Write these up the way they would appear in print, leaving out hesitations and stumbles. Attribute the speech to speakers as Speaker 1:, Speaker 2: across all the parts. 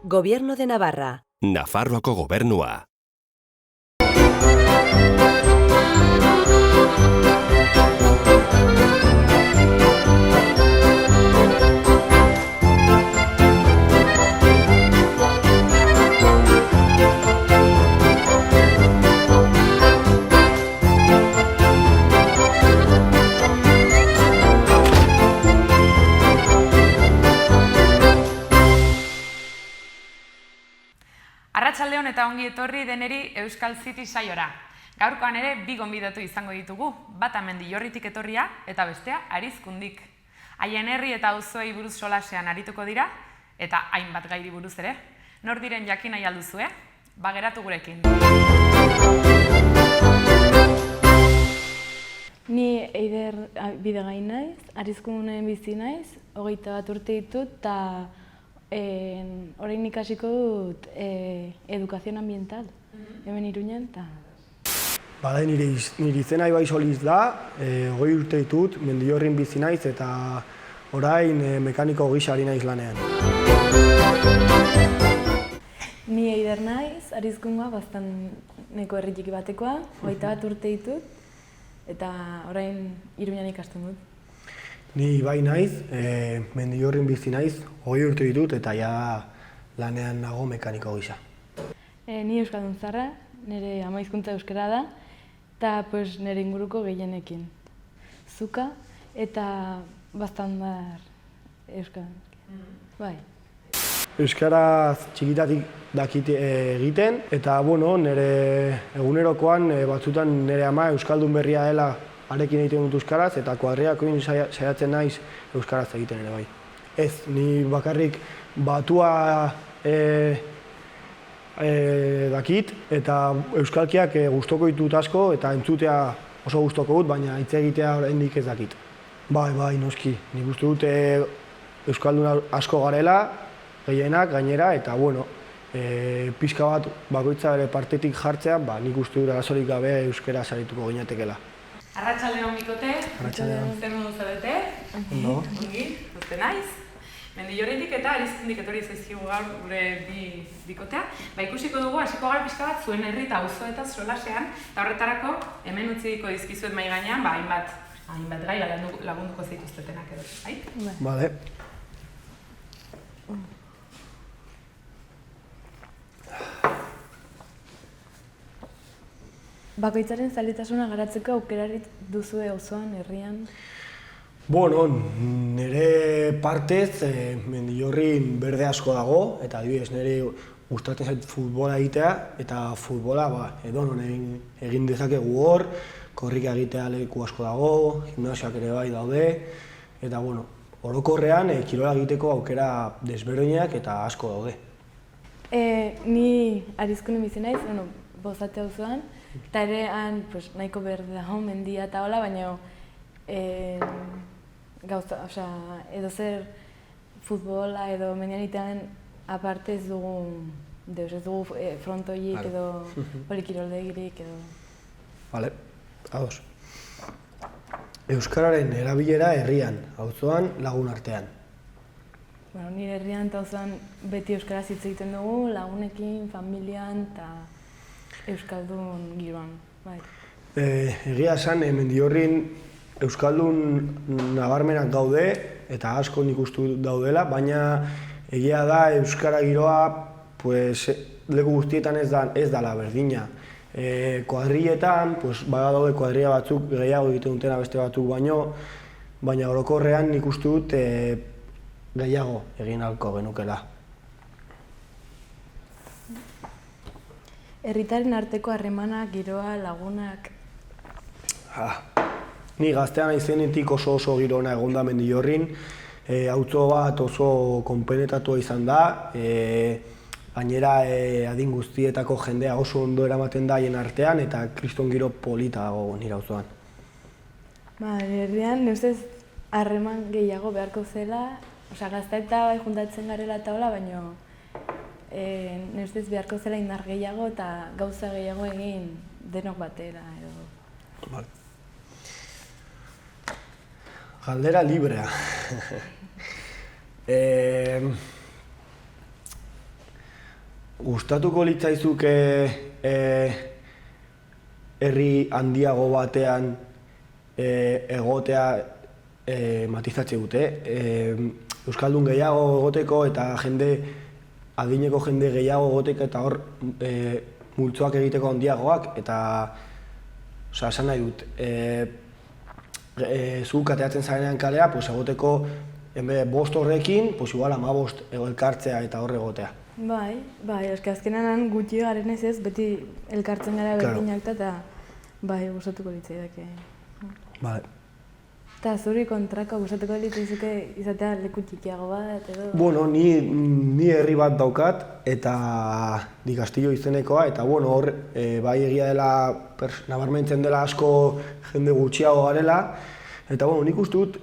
Speaker 1: Gobierno de Navarra.
Speaker 2: Nafarroako gobernua.
Speaker 3: Arratsaldeon eta ongi etorri deneri Euskal City saiora. Gaurkoan ere bi gonbidatu izango ditugu, bata Mendillorritik etorria eta bestea Arizkundik. Haien herri eta auzoei buruz solasean arituko dira eta hainbat gairi buruz ere. Nor diren jakin nahi alduzue? Geratu gurekin.
Speaker 4: Ni Eider Bidegain naiz, Arizkunen bizi naiz, 21 urte ditut eta orain ikasiko dut educación ambiental, hemen Iruñan eta...
Speaker 5: Nire izena Ibai Soliz da, 20 urte ditut, Mendillorrin bizi naiz eta orain mekaniko gisa ari naiz lanean.
Speaker 4: Ni Eider naiz, Arizkungoa, baztaneko herri txiki batekoa, 21 urte ditut eta orain Iruñan ikasten dut.
Speaker 5: Ni Ibai naiz, Mendillorrin bizi naiz, 20 urte ditut eta ja lanean nago mekaniko gisa.
Speaker 4: Ni euskaldun zarra, nire ama hizkuntza euskara da, eta nire inguruko gehienekin. Zuka eta baztandar euskaldun. Bai.
Speaker 5: Euskaraz txikitatik dakit egiten eta nire egunerokoan batzutan nire ama euskaldun berria dela arekin egiten dut euskaraz eta kuadriakoin saiatzen naiz euskaraz egiten ere bai. Ez, ni bakarrik batua dakit eta euskalkiak gustoko ditut asko eta entzutea oso gustoko dut, baina hitz egitea oraindik ez dakit. Bai, noski. Nik uste dut euskaldun asko garela, gehienak gainera eta pixka bat bakoitza bere partetik jartzea, nik uste dut arazorik gabe euskaraz arituko ginetekela.
Speaker 3: Arratsaldeon bikote,
Speaker 5: Arratsaldeon.
Speaker 3: zer modu zaudete?
Speaker 5: Ondo.
Speaker 3: Ongi, pozten naiz. Mendillorritik eta Arizkundik etorri zaizkigu gaur gure bikotea. Ikusiko dugu, hasiko gara pixka bat zuen herri eta auzoetaz solasean, eta horretarako hemen utziko dizkizuet mahai gainean, hainbat gai lagunduko zaituztetenak edo, bai?
Speaker 5: Bale.
Speaker 4: Bakoitzaren zaletasuna garatzeko aukerarik duzue auzoan, herrian?
Speaker 5: Nire partez Mendillorrin berde asko dago eta adibidez nire gustatzen zait futbola egitea eta futbola edonon egin dezakegu hor, korrika egitea leku asko dago, gimnasiak ere bai daude eta orokorrean kirola egiteko aukera desberdinak eta asko daude.
Speaker 4: Ni Arizkunen bizi naiz, Bozate auzoan, eta ere han nahiko berde dago mendia eta hola, baina edo zer futbola edo mendian egitean aparte ez dugu frontoiek edo polikiroldegirik edo...
Speaker 5: Bale, ados. Euskararen erabilera herrian, auzoan, lagun artean.
Speaker 4: Nire herrian eta auzoan beti euskaraz hitz egiten dugu, lagunekin, familian eta euskaldun giroan.
Speaker 5: Egia esan, Mendillorrin euskaldun nabarmenak gaude eta asko nik uste daudela, baina egia da euskara giroa leku guztietan ez dela berdina. Kuadrilletan, daude kuadrilla batzuk gehiago egiten dutena beste batzuk baina orokorrean nik uste dut gehiago egin ahalko genukela.
Speaker 4: Herritaren arteko harremanak, giroa, lagunak...
Speaker 5: Ni gaztean naizenetik oso girona egon da Mendillorrin. Auzo bat oso konpenetatua izan da. Gainera adin guztietako jendea oso ondo eramaten da haien artean eta kriston giro polita dago nire auzoan.
Speaker 4: Herrian, nire harreman gehiago beharko zela, gazta eta juntatzen garela eta hola, baina nire ustez beharko zela indar gehiago eta gauza gehiago egin denok batera edo.
Speaker 5: Galdera librea. Gustatuko litzaizuke herri handiago batean egotea matizatze dute. Euskaldun gehiago egoteko eta adineko jende gehiago egoteko eta hor multzoak egiteko handiagoak eta esan nahi dut. Zuk ateatzen zarenean kalea, egoteko bost horrekin, igual 15 elkartzea eta hor egotea.
Speaker 4: Bai, eske azkenan gutxi garen ez, beti elkartzen gara berdinak eta bai, gustatuko litzaidake.
Speaker 5: Vale.
Speaker 4: Eta zuri kontrako gustatuko litzaizuke izatea leku txikiago bat edo?
Speaker 5: Bueno, ni herri bat daukat eta Di Castillo izenekoa eta hor bai egia dela nabarmentzen dela asko jende gutxiago garela eta nik uste dut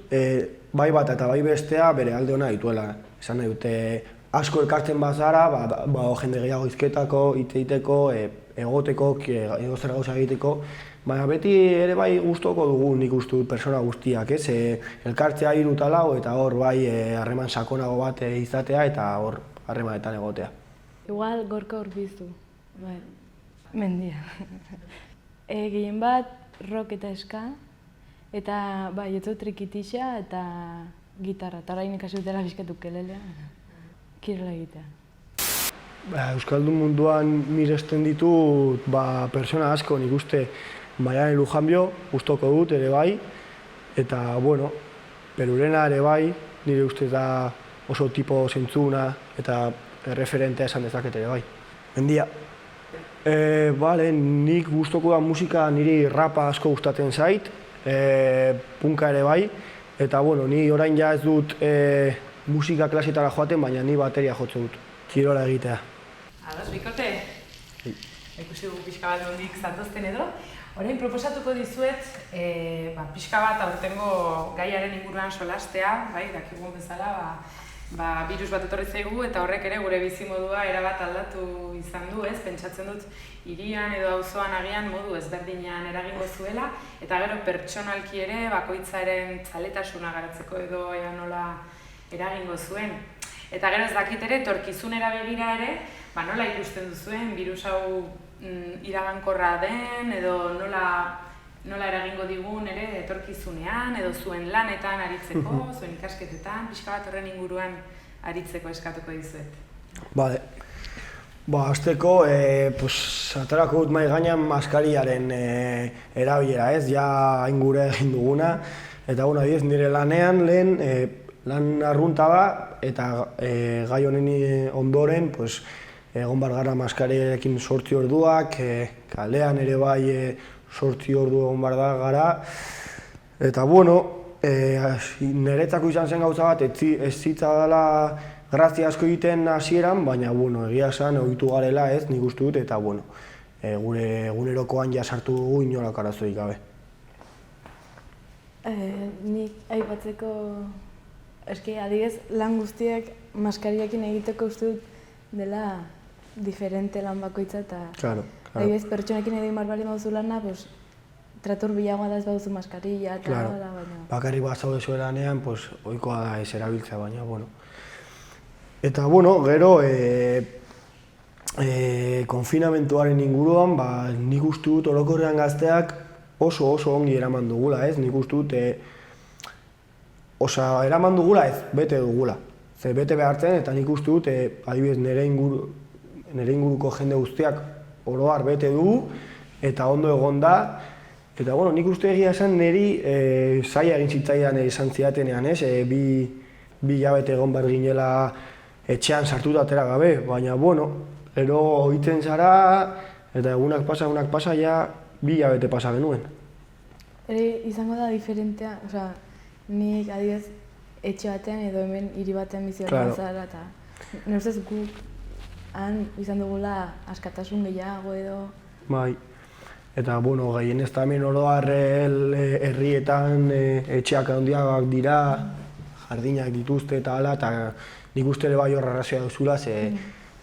Speaker 5: bai bat eta bai bestea bere alde ona dituela. Esan nahi dute asko elkartzen bazara, jende gehiago hizketako, hitz egiteko, egoteko, edozer gauza egiteko, baina beti ere bai gustoko dugu nik uste dut pertsona guztiak, elkartzea 3 eta 4 eta hor bai harreman sakonago bat izatea eta hor harremanetan egotea.
Speaker 4: Igual gorka urbiztu, bai, mendia. Gehien bat rock eta ska, eta bai, etzo trikitixa eta gitarra, eta orain ikasi dutela bizkatu kelelea, kirola egitea.
Speaker 5: Euskaldun munduan miresten ditut pertsona asko nik uste Maialen Lujanbio gustoko dut ere bai, eta Perurena ere bai, nire uste da oso tipo zentzuna eta referentea esan dezaket ere bai. Mendia. Nik gustoko da musika niri rapa asko gustatzen zait, punka ere bai, eta ni orain ja ez dut musika klasetara joaten, baina ni bateria jotzen dut, kirola egitea.
Speaker 3: Ados, bikote? Ikusi dugu pixka bat nondik zatozten edo. Orain proposatuko dizuet pixka bat aurtengo gaiaren inguruan solastea, dakigun bezala, virus bat etorri zaigu eta horrek ere gure bizimodua erabat aldatu izan du, pentsatzen dut hirian edo auzoan agian modu ezberdinean eragingo zuela eta gero pertsonalki ere bakoitzaren zaletasuna garatzeko edo nola eragingo zuen. Eta gero ez dakit ere, etorkizunera begira ere, nola ikusten duzuen, birus hau iragankorra den, edo nola eragingo digun ere etorkizunean, edo zuen lanetan aritzeko, zuen ikasketetan, pixka bat horren inguruan aritzeko eskatuko dizuet.
Speaker 5: Bale. Azteko, aterako dut mahai gainean maskariaren erabilera ez, ja ingure egin duguna, eta nire lanean lehen lan arrunta da, eta gai honen ondoren egon bar gara maskariarekin 8 orduak, kalean ere bai 8 ordu egon bar da gara, eta niretzako izan zen gauza bat, ez zitzadala grazia asko egiten hasieran, baina egia esan ohitu garela ez, nik uste dut, eta gure egunerokoan ja sartu dugu inolako arazorik gabe.
Speaker 4: Nik aipatzeko, adibidez, lan guztiak maskariakin egiteko uste dut dela diferente lan bakoitza eta adibidez, pertsonekin egin barbali mauzu lana, trator bilagoa da ez baduzu maskarilla eta baina...
Speaker 5: Bakarrik bat zaude zuen lanean, ohikoa da ez erabiltzea, baina, Eta, gero, konfinamentuaren inguruan, nik uste dut orokorrean gazteak oso ongi eraman dugula, ez? Nik uste dut, eraman dugula ez, bete dugula. Bete behartzen eta nik uste dut, adibidez, nire inguruko jende guztiak oro har bete du eta ondo egon da. Eta, nik uste egia esan niri zaila egin zitzaidan esan zidatenean, ez? Bi hilabete egon behar ginela etxean sartuta atera gabe, baina, gero ohitzen zara eta egunak pasa, ja 2 hilabete pasa genuen.
Speaker 4: Izango da diferentea, nik adibidez etxe batean edo hemen hiri batean bizi bat zara eta nire ustez guk han izan dugula askatasun gehiago edo...
Speaker 5: Bai, eta gehienez hemen oro har herrietan etxeak handiagoak dira, jardinak dituzte eta hala, eta nik uste ere bai horra arrazoia duzula,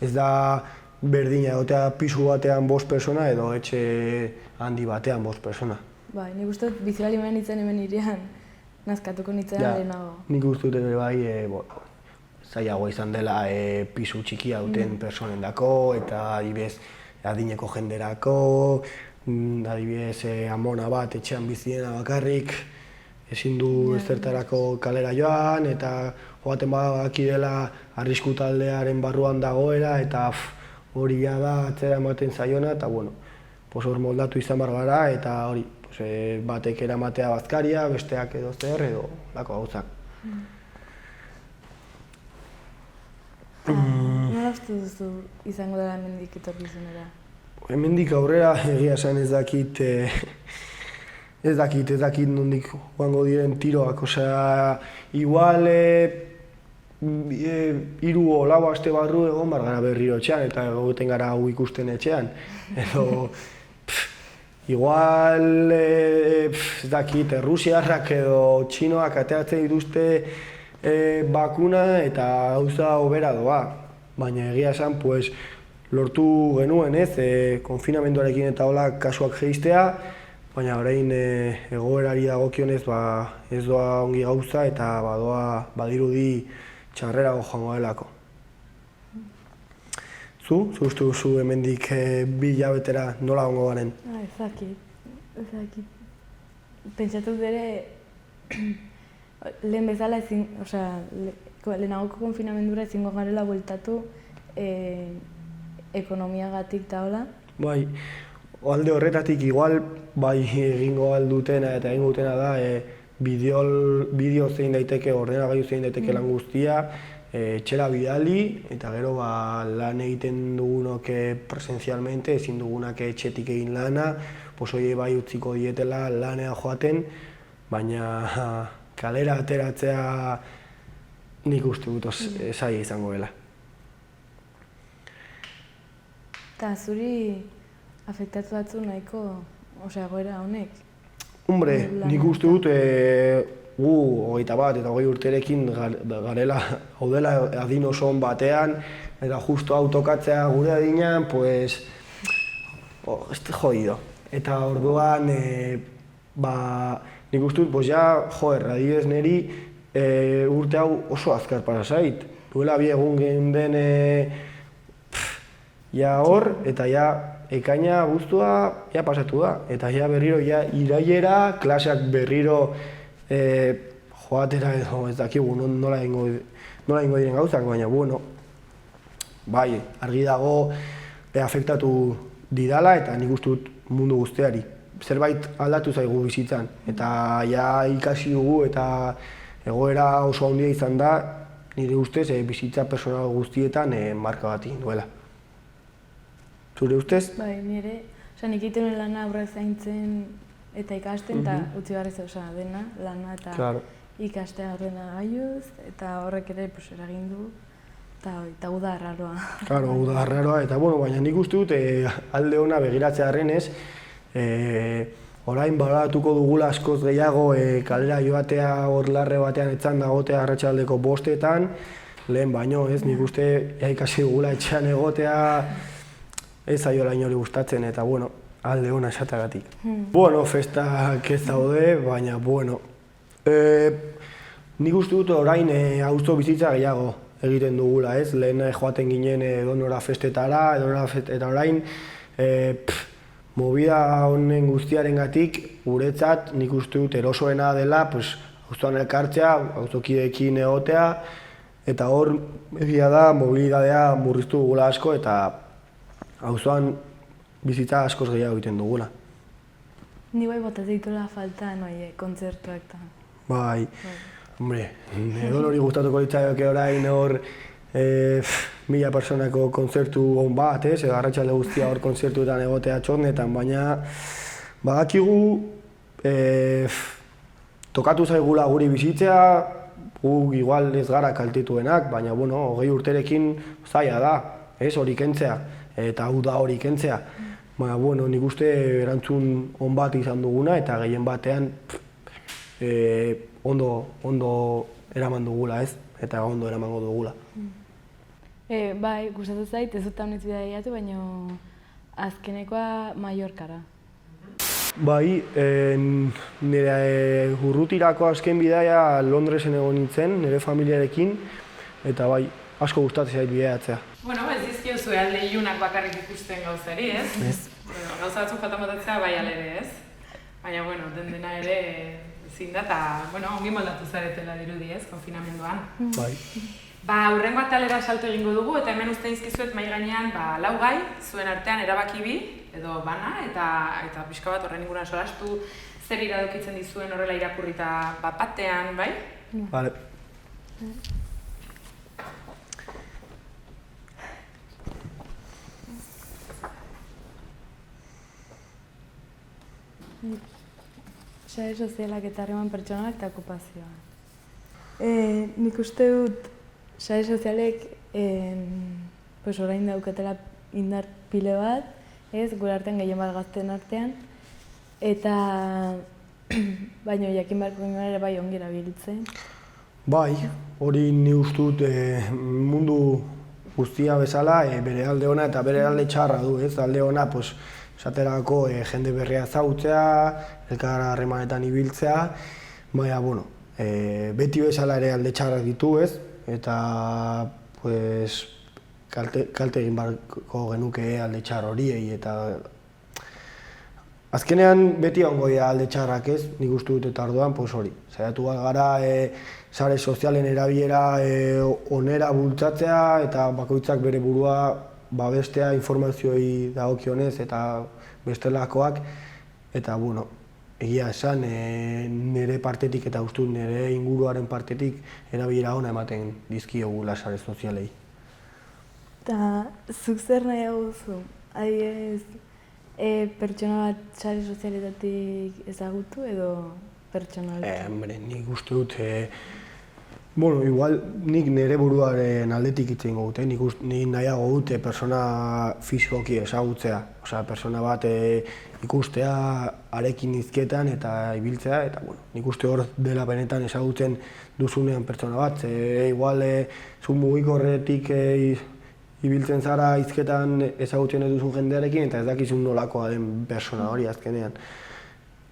Speaker 5: ez da berdina egotea pisu batean 5 pertsona edo etxe handi batean 5 pertsona.
Speaker 4: Bai, nik uste dut bizibali hemen hirian nazkatuko nintzen lehenago.
Speaker 5: Nik uste dut ere bai zailagoa izan dela pisu txikia duten personendako eta adibidez adineko jenderako, adibidez amona bat etxean bizi dena bakarrik, ezin du ezertarako kalera joan eta joaten badaki dela arrisku taldearen barruan dagoela eta hori da atzera ematen zaiona eta bueno, hor moldatu izan behar gara eta hori, batek eramatea bazkaria, besteak edo zer edo lako gauzak.
Speaker 4: Nola uste duzu izango dela hemendik etorkizunera?
Speaker 5: Hemendik aurrera egia esan ez dakit nondik joango diren tiroak, osea, igual 3 o 4 aste barru egon bar gara berriro etxean eta egoten gara hau ikusten etxean. Edo, igual, ez dakit, Rusiarrak edo txinoak ateratzen dituzte bakuna eta gauza hobera doa. Baina egia esan, lortu genuen konfinamenduarekin eta hola kasuak jeistea, baina orain egoerari dagokionez ez doa ongi gauza eta badirudi txarrerago joango delako. Zu uste duzu hemendik 2 hilabetera nola gongo garen?
Speaker 4: Ez dakit. Pentsatu dere, lehen bezala ezin, lehenagoko konfinamendura ezingo garela bueltatu ekonomiagatik eta hola. Bai,
Speaker 5: alde horretatik igual bai egingo aldutena eta egingo dutena da bideo zein daiteke, ordenagailu zein daiteke lan guztia, etxera bidali eta gero lan egiten dugunok presenzialmente, ezin dugunak etxetik egin lana, hori bai utziko dietela lanea joaten, baina kalera ateratzea nik uste dut zaila izango dela.
Speaker 4: Eta zuri afektatu batzu nahiko, egoera honek?
Speaker 5: Hombre, nik uste dut gu 21 eta 20 urterekin garela hau dela adin oso on batean eta justo hau tokatzea gure adinean, ez jodido. Eta orduan, nik uste dut, adibidez niri urte hau oso azkar pasa zait. Duela 2 egun geunden hor eta ekaina abuztua pasatu da. Eta berriro irailera, klaseak berriro joatera edo ez dakigu nola egingo diren gauzak, baina bueno, bai, argi dago afektatu didala eta nik uste dut mundu guztiari. Zerbait aldatu zaigu bizitzan eta ikasi dugu eta egoera oso handia izan da, nire ustez bizitza personal guztietan marka bat egin duela. Zure ustez?
Speaker 4: Bai, nire, nik egiten lana aurrak zaintzen eta ikasten eta utzi barrez dena, lana eta ikastea horrena gaiuz eta horrek ere eragin du eta guda arraroa. Claro,
Speaker 5: guda arraroa eta baina nik uste dut alde ona begiratzea arrenez, orain baloratuko dugula askoz gehiago kalera joatea hor larre batean etzan dagotea arratsaldeko 5etan, lehen baino ez, nik uste ikasi dugula etxean egotea ez zaiola inori gustatzen eta alde ona esatagatik. Festak ez daude, baina nik uste dut orain auzo bizitza gehiago egiten dugula, ez? Lehen joaten ginen edonora festetara, eta orain movida honen guztiarengatik guretzat nik uste dut erosoena dela auzoan elkartzea, auzokideekin egotea eta hor egia da mobilidadea murriztu dugula asko eta auzoan bizitza askoz gehiago egiten dugula.
Speaker 4: Ni bai bota zeituela falta kontzertuak eta...
Speaker 5: Bai, hombre, edo hori gustatuko litzaioke orain hor 1000 personako kontzertu on bat, edo arratsalde guztia hor kontzertuetan egotea txornetan, baina badakigu tokatu zaigula guri bizitzea, gu igual ez gara kaltetuenak, baina 20 urterekin zaila da, hori kentzea, eta hau da hori kentzea. Baina, nik uste erantzun on bat izan duguna eta gehien batean ondo eraman dugula, ez? Eta ondo eramango dugula.
Speaker 4: Bai, gustatu zait, ez dut honetz bidaiatu, baina azkenekoa Mallorcara.
Speaker 5: Bai, nire urrutirako azken bidaia Londresen egon nintzen, nire familiarekin, eta bai, asko gustatzen zait bidaiatzea.
Speaker 3: Bueno, ez dizkiozu alde ilunak bakarrik ikusten gauzari, ez?
Speaker 5: Ez.
Speaker 3: Bueno, gauza batzuk faltan botatzea bai alere, ez? Baina, bueno, dena ere ezin da, eta, bueno, ongi moldatu zaretela dirudi, ez, konfinamenduan.
Speaker 5: Bai.
Speaker 3: Hurrengo atalera salto egingo dugu, eta hemen uste dizkizuet mahai gainean lau gai, zuen artean erabaki bi, edo bana, eta pixka bat horren inguruan solastu, zer iradokitzen dizuen horrela irakurrita batean, bai?
Speaker 5: Vale.
Speaker 4: Sare sozialak eta harreman pertsonalak eta okupazioa. Nik uste dut sare sozialek orain daukatela indar pile bat, gure artean gehien bat gazten artean, eta baino jakin beharko ginen ere bai ongi erabiltzen.
Speaker 5: Bai, hori ni uste dut mundu guztia bezala bere alde ona eta bere alde txarra du, ez? Alde ona, esaterako jende berria ezagutzea, elkar harremanetan ibiltzea, baina, bueno, beti bezala ere alde txarrak ditu, ez? Eta, kalte egin beharko genuke alde txar horiei, eta azkenean beti ongo dira alde txarrak, ez? Nik uste dut eta orduan, hori. Saiatu gara sare sozialen erabilera onera bultzatzea eta bakoitzak bere burua babestea informazioi dagokionez eta bestelakoak. Eta, bueno, egia esan, nire partetik eta uste dut nire inguruaren partetik erabilera ona ematen dizkiogula sare sozialei.
Speaker 4: Eta zuk zer nahi duzu? Adibidez, pertsona bat sare sozialetatik ezagutu edo pertsonalki?
Speaker 5: Nik uste dut, igual nik nire buruaren aldetik hitz egingo dute, nik nahiago dute persona fisikoki ezagutzea, persona bat ikustea, harekin hizketan eta ibiltzea, eta nik uste hor dela benetan ezagutzen duzunean pertsona bat, igual zu mugikorretik ibiltzen zara hizketan ezagutzen duzun jendearekin eta ez dakizun nolakoa den persona hori azkenean.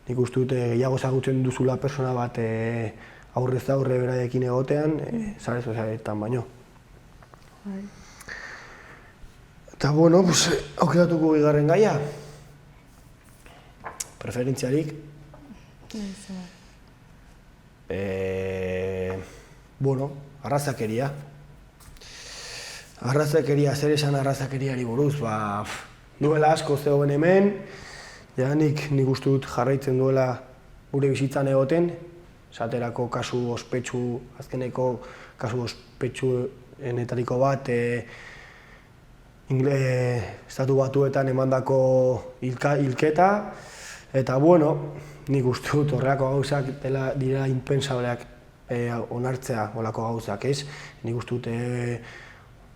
Speaker 5: Nik uste dut gehiago ezagutzen duzula persona bat aurrez aurre beraiekin egotean, sare sozialetan baino. Eta, aukeratuko bigarren gaia. Preferentziarik. Arrazakeria. Arrazakeria, zer esan arrazakeriari buruz, duela asko zegoen hemen, nik uste dut jarraitzen duela gure bizitzan egoten, esaterako kasu ospetsu, azkeneko kasu ospetsuenetariko bat, Estatu Batuetan emandako hilketa, eta nik uste dut horrelako gauzak direla impensableak onartzea horrelako gauzak, ez? Nik uste dut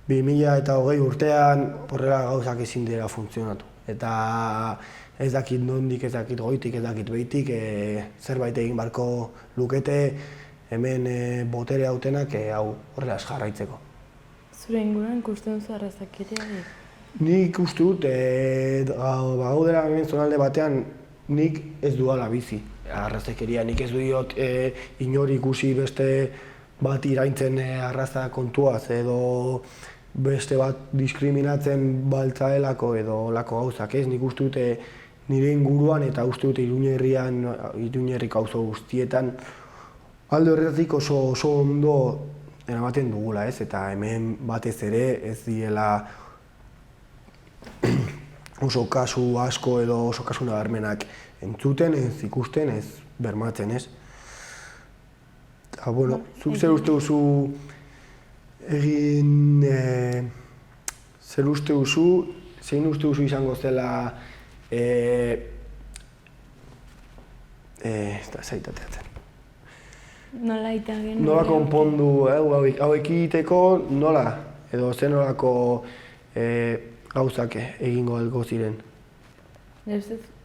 Speaker 5: 2020 urtean horrela gauzak ezin dira funtzionatu. Eta ez dakit nondik, ez dakit goitik, ez dakit behitik, zerbait egin beharko lukete hemen botere hautenak horrela jarraitzeko.
Speaker 4: Zure inguruan ikusten duzu arrazakeriarik?
Speaker 5: Nik uste dut, gaudela hemen zonalde batean, nik ez duala bizi arrazakeria. Nik ez diot inori ikusi beste bat iraintzen arraza kontuaz edo beste bat diskriminatzen baltzaelako edo lako gauzak, ez? Nik uste dute nire inguruan eta uste dute Iruñerriko auzo guztietan alde horretatik oso ondo eramaten dugula, ez? Eta hemen batez ere ez direla oso kasu asko edo oso kasu nabarmenak entzuten, ez ikusten, ez bermatzen, ez? Eta, zuk zer uste duzu egin, zer uste duzu, zein uste duzu izango zela, zaitateatzen.
Speaker 4: Nola ita genuen?
Speaker 5: Nola konpondu, hau ekiteko, nola? Edo zer nolako gauzak egingo algo ziren?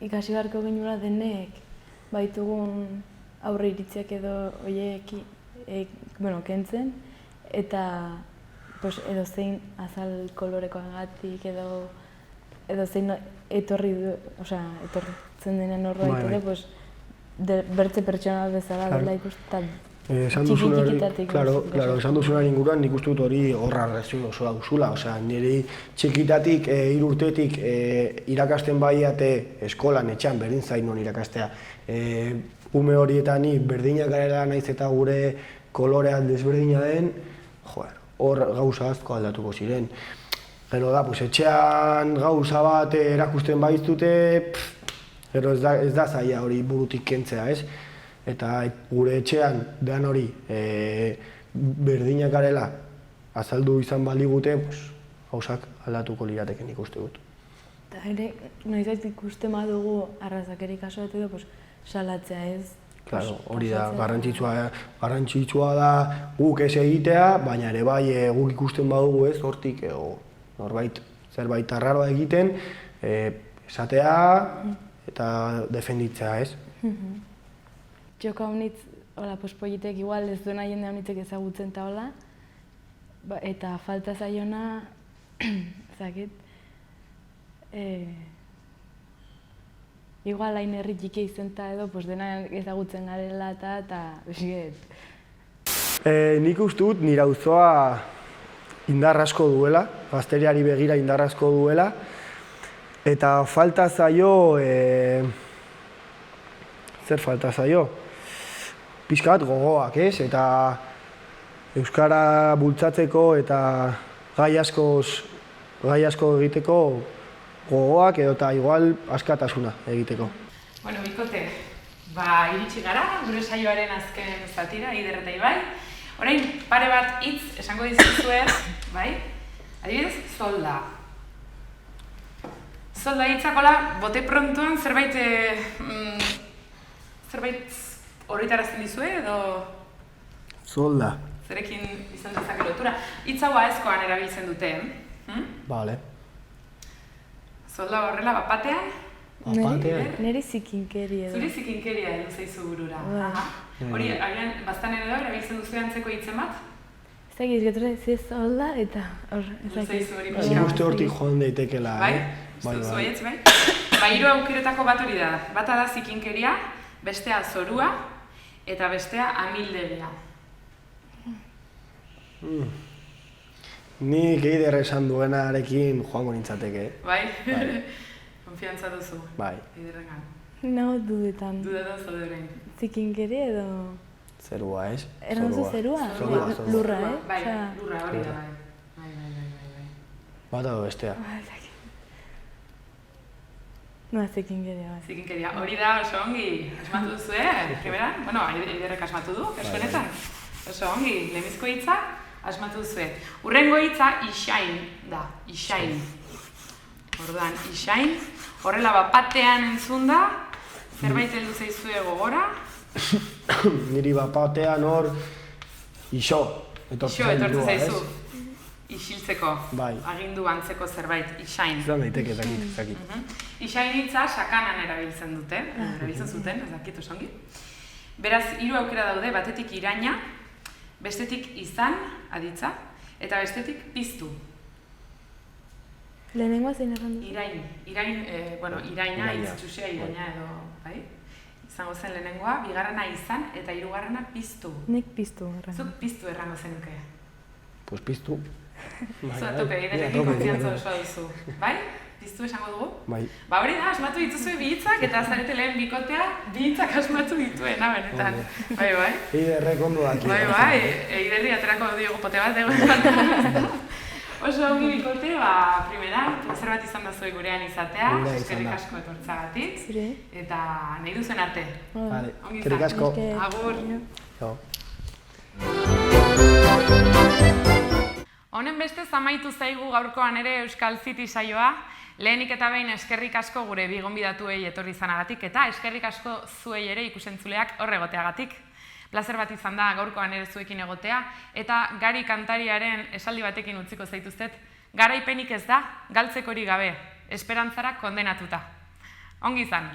Speaker 4: Ikasi beharko genuela denek, baitugun aurre iritziak edo horiek kentzen, eta edo zein azal kolorekoagatik edo zein etortzen denen norbait ere, bertze pertsona bezala dela ikusten, Txiki-txikitatik.
Speaker 5: Esan duzunaren inguruan nik uste dut hori horra reazio osoa duzula. Osea, niri txikitatik, 3 urtetik irakasten baiate eskolan, etxan, berdin zain non irakastea. Ume horietan berdinak garela naiz eta gure kolorea desberdina den, hor gauza asko aldatuko ziren. Gero da, etxean gauza bat erakusten baiztute, gero ez da zaila hori burutik kentzea, ez? Eta gure etxean, dean hori, berdinak garela azaldu izan baligute, gauzak aldatuko lirateken ikuste dut.
Speaker 4: Eta ere, noizait ikusten badugu arrazakerik kaso bat edo, salatzea ez?
Speaker 5: Claro, hori da, garrantzitsua da guk ez egitea, baina ere bai guk ikusten badugu ez, hortik norbait zerbait arraroa egiten, esatea eta defenditzea ez.
Speaker 4: Txoka honitz, politek igual ez duena jende honitzek ezagutzen eta hola, eta falta zaiona, ezakit, igual hain herri txiki izenta edo, dena ezagutzen garela eta besiget.
Speaker 5: Nik uste dut nire auzoa indar asko duela, gazteriari begira indar asko duela, eta falta zaio, zer falta zaio? Pixka bat gogoak, ez? Eta euskara bultzatzeko eta gai asko egiteko gogoak edo eta igual askatasuna egiteko.
Speaker 3: Bueno, bikote, iritsi gara, gure saioaren azken zatira, Eider eta Ibai. Orain, pare bat hitz esango dizuzue, bai? Adibidez, solda. Solda hitzakola, bote prontuan zerbait horretarazten dizue edo...
Speaker 5: Solda.
Speaker 3: Zerekin izan dezake lotura. Hitz hau ahezkoan erabiltzen dute,
Speaker 5: Bale.
Speaker 3: Solda horrela, bapatean?
Speaker 4: Neri zikinkeri edo.
Speaker 3: Zuri zikinkeria edo zaizu burura. Hori, agian, baztanen edo erabiltzen duzu antzeko hitzen bat?
Speaker 4: Ez dakiz, getura ez solda eta hor, ez dakiz.
Speaker 5: Nik uste hortik joan daitekela,
Speaker 3: Bai? Zuaietz, bai? Hiru aukeretako bat hori da. Bata da zikinkeria, bestea zorua, eta bestea amildegia.
Speaker 5: Nik Eider esan duenarekin joango nintzateke.
Speaker 3: Bai? Konfiantza duzu?
Speaker 5: Bai.
Speaker 3: Eiderrengan.
Speaker 4: Nago dudetan.
Speaker 3: Dudeta zoderen.
Speaker 4: Zikinkeri edo...
Speaker 5: Zerua, ez?
Speaker 4: Eran zu zerua? Lurra, eh?
Speaker 3: Bai, lurra hori da, bai.
Speaker 5: Bata edo bestea.
Speaker 4: Zikinkeria, bai.
Speaker 3: Zikinkeria. Hori da oso ongi asmatu duzu, primeran? Bueno, Eiderrek asmatu du, eskonetan. Oso ongi, lehenbizko hitza asmatu duzu. Hurrengo hitza isain da, isain. Orduan, isain, horrela bapatean entzun da, zerbait heldu zaizue gogora.
Speaker 5: Niri bapatean hor, iso
Speaker 3: etortzen zaizu. Isiltzeko,
Speaker 5: bai.
Speaker 3: Agindu antzeko zerbait, isain.
Speaker 5: Zan daiteke, ezakit.
Speaker 3: Isain hitza sakanan erabiltzen dute, erabiltzen zuten, ez dakit osongi. Beraz, 3 aukera daude, batetik iraina, bestetik izan, aditza, eta bestetik piztu.
Speaker 4: Lehenengoa zein errandu?
Speaker 3: Iraina, itxusea iraina edo, bai? Izango zen lehenengoa, bigarrena izan eta 3. Piztu.
Speaker 4: Nik piztu errandu.
Speaker 3: Zuk piztu errango zenuke.
Speaker 5: Pues piztu.
Speaker 3: Zuatupe, Eiderrekin konfiantza osoa duzu. Bai? Piztu esango dugu?
Speaker 5: Bai.
Speaker 3: Hori da, asmatu dituzue bi hitzak eta zarete lehen bikotea bi hitzak asmatu dituena, benetan. Bai.
Speaker 5: Eiderrek ondo daki.
Speaker 3: Bai, Eiderri aterako diogu pote bat egon. Oso ongi bikote, primeran, plazer bat izan da zuen gurean izatea, eskerrik asko etortzagatik, eta nahi duzen arte.
Speaker 5: Vale, eskerrik asko.
Speaker 3: Agur. Honen beste amaitu zaigu gaurkoan ere Euskal City saioa, lehenik eta behin eskerrik asko gure bi gonbidatuei etorri izanagatik, eta eskerrik asko zuei ere ikusentzuleak horregoteagatik. Plazer bat izan da gaurkoan ere zuekin egotea, eta Gari kantariaren esaldi batekin utziko zaituztet, garaipenik ez da, galtzekorik gabe, esperantzara kondenatuta. Ongi izan!